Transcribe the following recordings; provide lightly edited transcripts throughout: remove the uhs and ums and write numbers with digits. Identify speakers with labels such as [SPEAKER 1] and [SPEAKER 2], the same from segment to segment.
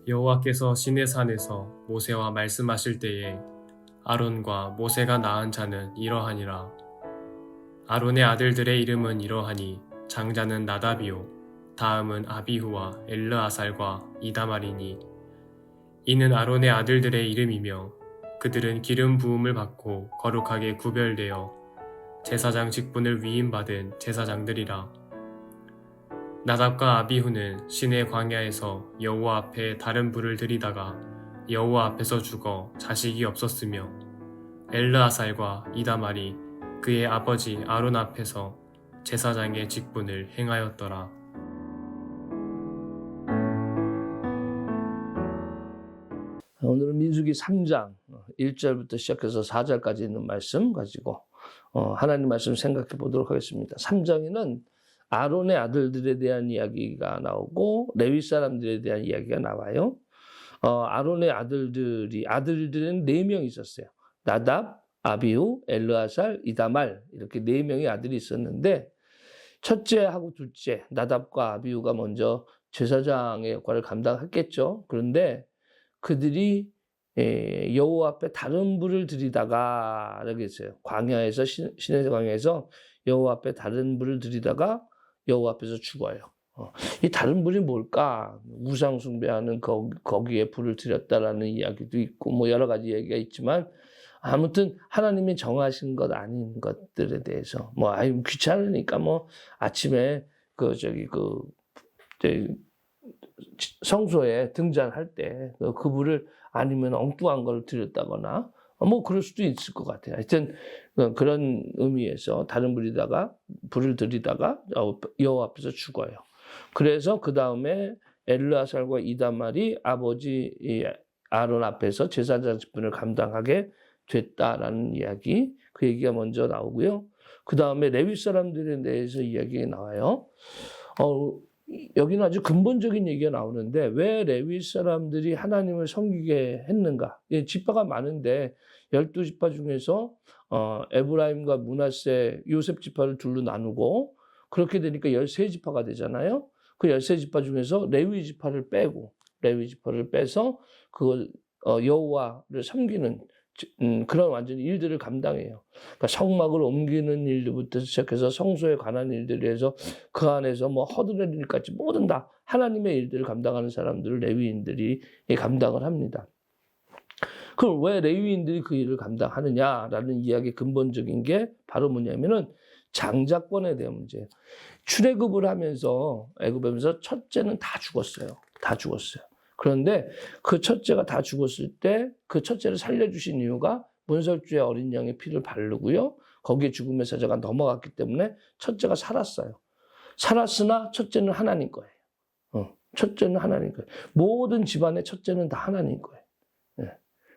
[SPEAKER 1] 여호와께서 시내산에서 모세와 말씀하실 때에 아론과 모세가 낳은 자는 이러하니라. 아론의 아들들의 이름은 이러하니 장자는 나답이요 다음은 아비후와 엘르아살과 이다말이니 이는 아론의 아들들의 이름이며 그들은 기름 부음을 받고 거룩하게 구별되어 제사장 직분을 위임받은 제사장들이라. 나답과 아비후는 시내 광야에서 여호와 앞에 다른 불을 들이다가 여호와 앞에서 죽어 자식이 없었으며 엘르아살과 이다말이 그의 아버지 아론 앞에서 제사장의 직분을 행하였더라.
[SPEAKER 2] 오늘은 민수기 3장 1절부터 시작해서 4절까지 있는 말씀 가지고 하나님 말씀 생각해 보도록 하겠습니다. 3장에는 아론의 아들들에 대한 이야기가 나오고 레위 사람들에 대한 이야기가 나와요. 아론의 아들들은 4명 있었어요. 나답, 아비후, 엘르아살, 이다말 이렇게 4명의 아들이 있었는데 첫째하고 둘째 나답과 아비후가 먼저 제사장의 역할을 감당했겠죠. 그런데 그들이 여호와 앞에 다른 불을 들이다가 이렇게 했어요. 광야에서 시내 광야에서 여호와 앞에 다른 불을 들이다가 여호와 앞에서 죽어요. 이 다른 불이 뭘까? 우상 숭배하는 거기에 불을 들였다라는 이야기도 있고 뭐 여러 가지 얘기가 있지만 아무튼 하나님이 정하신 것 아닌 것들에 대해서 뭐 아유 귀찮으니까 뭐 아침에 성소에 등잔할 때 그 불을 아니면 엉뚱한 걸 들였다거나 뭐 그럴 수도 있을 것 같아요. 하여튼 그런 의미에서 다른 불을 들이다가 여호와 앞에서 죽어요. 그래서 그 다음에 엘르아살과 이다말이 아버지 아론 앞에서 제사장 직분을 감당하게 됐다라는 이야기, 그 얘기가 먼저 나오고요. 그 다음에 레위 사람들에 대해서 이야기가 나와요. 여기는 아주 근본적인 얘기가 나오는데 왜 레위 사람들이 하나님을 섬기게 했는가? 지파가 많은데 12지파 중에서 에브라임과 므낫세, 요셉 지파를 둘로 나누고 그렇게 되니까 13지파가 되잖아요. 그 13지파 중에서 레위 지파를 빼서 그걸 여호와를 섬기는 그런 완전히 일들을 감당해요. 그러니까 성막을 옮기는 일부터 시작해서 성소에 관한 일들을 해서 그 안에서 뭐 허드렛 일까지 모든 다 하나님의 일들을 감당하는 사람들을 레위인들이 감당을 합니다. 그럼 왜 레위인들이 그 일을 감당하느냐라는 이야기의 근본적인 게 바로 뭐냐면은 장자권에 대한 문제예요. 출애굽을 하면서 애굽에서 첫째는 다 죽었어요. 그런데 그 첫째가 다 죽었을 때 그 첫째를 살려주신 이유가 문설주의 어린 양의 피를 바르고요. 거기에 죽음의 사자가 넘어갔기 때문에 첫째가 살았어요. 살았으나 첫째는 하나님 거예요. 첫째는 하나님 거예요. 모든 집안의 첫째는 다 하나님 거예요.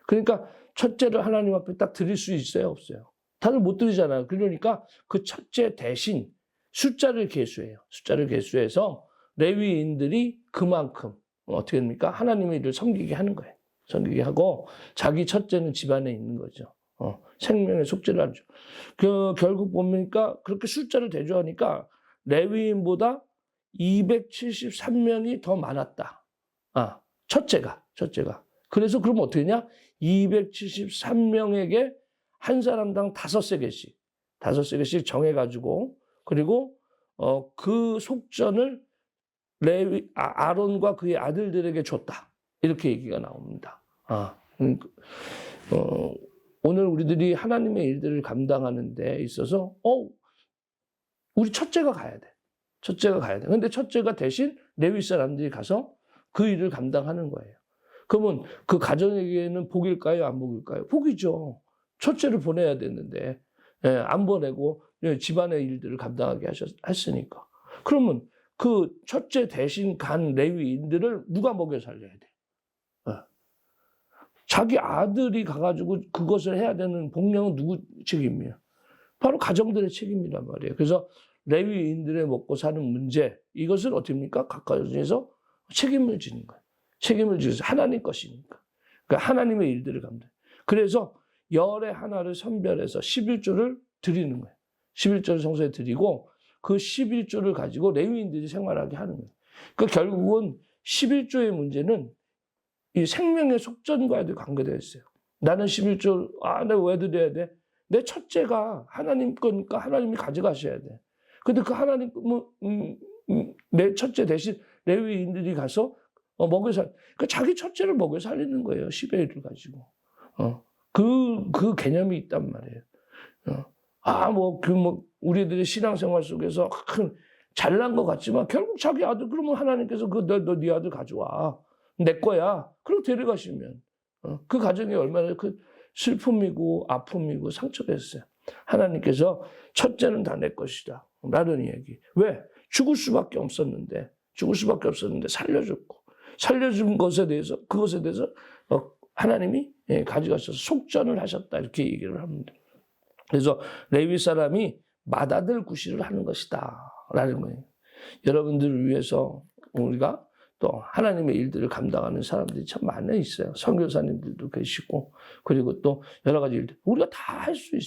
[SPEAKER 2] 그러니까 첫째를 하나님 앞에 딱 드릴 수 있어요, 없어요? 다들 못 드리잖아요. 그러니까 그 첫째 대신 숫자를 계수해서 레위인들이 그만큼 어떻게 됩니까? 하나님의 일을 섬기게 하는 거예요. 섬기게 하고 자기 첫째는 집안에 있는 거죠. 생명의 속죄를 하죠. 결국 보니까 그렇게 숫자를 대조하니까 레위인보다 273명이 더 많았다. 첫째가. 그래서 그럼 어떻게 되냐? 273명에게 한 사람당 5세겔씩 정해가지고 그리고 그 속전을 아론과 그의 아들들에게 줬다. 이렇게 얘기가 나옵니다. 오늘 우리들이 하나님의 일들을 감당하는 데 있어서 우리 첫째가 가야 돼. 근데 첫째가 대신 레위 사람들이 가서 그 일을 감당하는 거예요. 그러면 그 가정에게는 복일까요? 안 복일까요? 복이죠. 첫째를 보내야 되는데 안 보내고 집안의 일들을 감당하게 했으니까. 그러면 그 첫째 대신 간 레위인들을 누가 먹여 살려야 돼? 자기 아들이 가가지고 그것을 해야 되는 복량은 누구 책임이에요? 바로 가정들의 책임이란 말이에요. 그래서 레위인들의 먹고 사는 문제, 이것을 어떻게 합니까? 각 가정에서 책임을 지는 거예요. 책임을 지어서 하나님 것이니까. 그러니까 하나님의 일들을 감당. 그래서 열의 하나를 선별해서 11조를 드리는 거예요. 11조를 성소에 드리고 그 11조를 가지고 레위인들이 생활하게 하는 거예요. 그러니까 결국은 11조의 문제는 이 생명의 속전과도 관계되어 있어요. 나는 11조, 내가 왜 드려야 돼? 내 첫째가 하나님 거니까 하나님이 가져가셔야 돼. 근데 그 하나님, 내 첫째 대신 레위인들이 가서 그 자기 첫째를 먹여 살리는 거예요. 10의 1을 가지고. 그 개념이 있단 말이에요. 우리들의 신앙생활 속에서 잘난 것 같지만 결국 자기 아들, 그러면 하나님께서 너 네 아들 가져와. 내 거야. 그리고 데려가시면. 그 가정이 얼마나 그 슬픔이고 아픔이고 상처가 있어요. 하나님께서 첫째는 다 내 것이다. 라는 얘기. 왜? 죽을 수밖에 없었는데 살려줬고. 살려준 것에 대해서, 그것에 대해서 하나님이 가져가셔서 속전을 하셨다. 이렇게 얘기를 합니다. 그래서 레위 사람이 맏아들 구실을 하는 것이다. 라는 거예요. 여러분들을 위해서 우리가 또 하나님의 일들을 감당하는 사람들이 참 많이 있어요. 선교사님들도 계시고, 그리고 또 여러 가지 일들. 우리가 다 할 수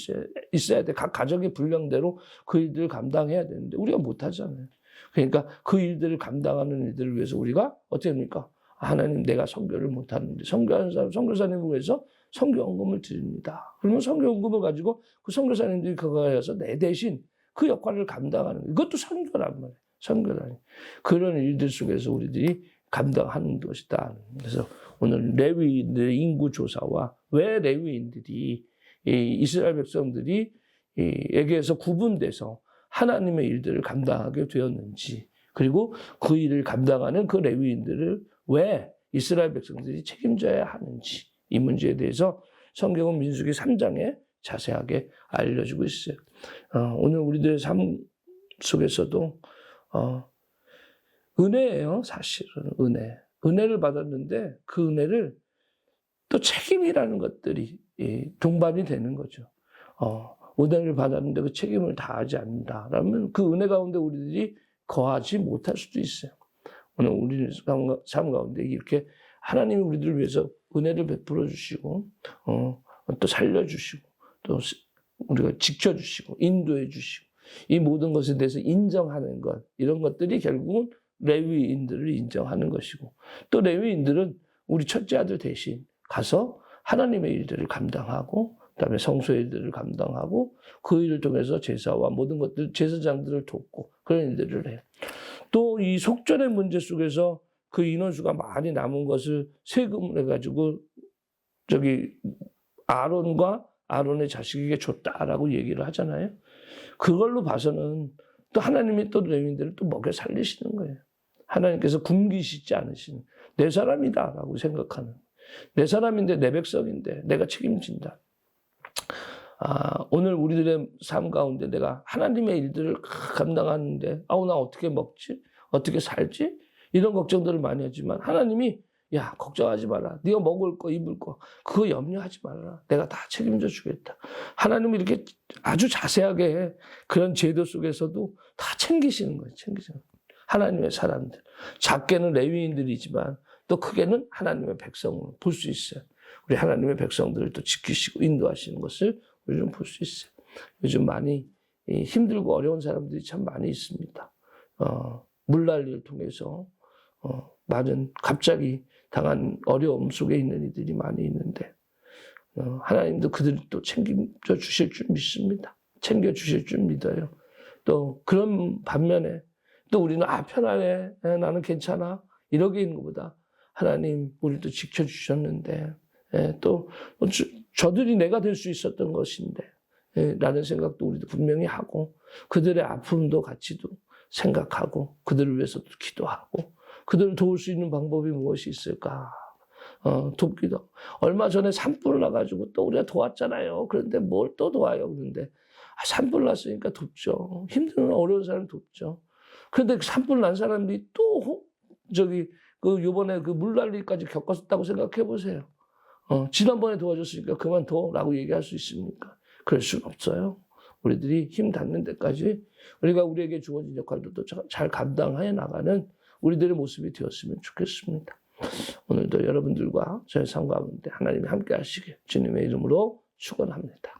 [SPEAKER 2] 있어야 돼. 각 가정의 분량대로 그 일들을 감당해야 되는데, 우리가 못 하잖아요. 그러니까 그 일들을 감당하는 일들을 위해서 우리가 어떻게 합니까? 하나님, 내가 선교를 못 하는데, 선교하는 사람, 선교사님을 위해서 선교헌금을 드립니다. 그러면 선교헌금을 가지고 그 선교사님들이 그거에 서 내 대신 그 역할을 감당하는 거예요. 이것도 선교란 말이에요. 선교라니. 그런 일들 속에서 우리들이 감당하는 것이다. 그래서 오늘 레위인들의 인구 조사와 왜 레위인들이 이스라엘 백성들이 에게서 구분돼서 하나님의 일들을 감당하게 되었는지, 그리고 그 일을 감당하는 그 레위인들을 왜 이스라엘 백성들이 책임져야 하는지, 이 문제에 대해서 성경은 민수기 3장에 자세하게 알려주고 있어요. 오늘 우리들의 삶 속에서도 은혜예요. 사실은 은혜를 받았는데 그 은혜를 또 책임이라는 것들이 동반이 되는 거죠. 은혜를 받았는데 그 책임을 다하지 않는다라면 그 은혜 가운데 우리들이 거하지 못할 수도 있어요. 오늘 우리 삶 가운데 이렇게 하나님이 우리들을 위해서 은혜를 베풀어 주시고 또 살려주시고 또 우리가 지켜주시고 인도해 주시고 이 모든 것에 대해서 인정하는 것, 이런 것들이 결국은 레위인들을 인정하는 것이고, 또 레위인들은 우리 첫째 아들 대신 가서 하나님의 일들을 감당하고, 그다음에 성소의 일들을 감당하고, 그 일을 통해서 제사와 모든 것들, 제사장들을 돕고 그런 일들을 해요. 또 이 속전의 문제 속에서 그 인원수가 많이 남은 것을 세금을 해가지고 아론과 아론의 자식에게 줬다라고 얘기를 하잖아요. 그걸로 봐서는 또 하나님이 또 레위인들을 또 먹여 살리시는 거예요. 하나님께서 굶기시지 않으시는, 내 사람이다라고 생각하는, 내 사람인데 내 백성인데 내가 책임진다. 오늘 우리들의 삶 가운데 내가 하나님의 일들을 감당하는데 나 어떻게 먹지? 어떻게 살지? 이런 걱정들을 많이 하지만 하나님이 야, 걱정하지 마라. 네가 먹을 거, 입을 거, 그거 염려하지 말아라. 내가 다 책임져 주겠다. 하나님이 이렇게 아주 자세하게 그런 제도 속에서도 다 챙기시는 거예요. 챙기시는 거예요. 하나님의 사람들. 작게는 레위인들이지만 또 크게는 하나님의 백성을 볼 수 있어요. 우리 하나님의 백성들을 또 지키시고 인도하시는 것을 우리는 볼 수 있어요. 요즘 많이 힘들고 어려운 사람들이 참 많이 있습니다. 물난리를 통해서 많은 갑자기 당한 어려움 속에 있는 이들이 많이 있는데 하나님도 그들을 또 챙겨 주실 줄 믿습니다. 챙겨 주실 줄 믿어요. 또 그런 반면에 또 우리는 편안해, 나는 괜찮아 이러게 있는 것보다 하나님 우리도 지켜주셨는데 또 저들이 내가 될 수 있었던 것인데 라는 생각도 우리도 분명히 하고, 그들의 아픔도 같이도 생각하고 그들을 위해서도 기도하고 그들을 도울 수 있는 방법이 무엇이 있을까? 돕기도. 얼마 전에 산불 나가지고 또 우리가 도왔잖아요. 그런데 뭘 또 도와요? 그런데 산불 났으니까 돕죠. 힘든 어려운 사람 돕죠. 그런데 산불 난 사람들이 또 요번에 그 물난리까지 겪었다고 생각해 보세요. 지난번에 도와줬으니까 그만둬라고 얘기할 수 있습니까? 그럴 수는 없어요. 우리들이 힘 닿는 데까지 우리가 우리에게 주어진 역할도 잘 감당해 나가는 우리들의 모습이 되었으면 좋겠습니다. 오늘도 여러분들과 저의 삶 가운데 하나님이 함께 하시길 주님의 이름으로 축원합니다.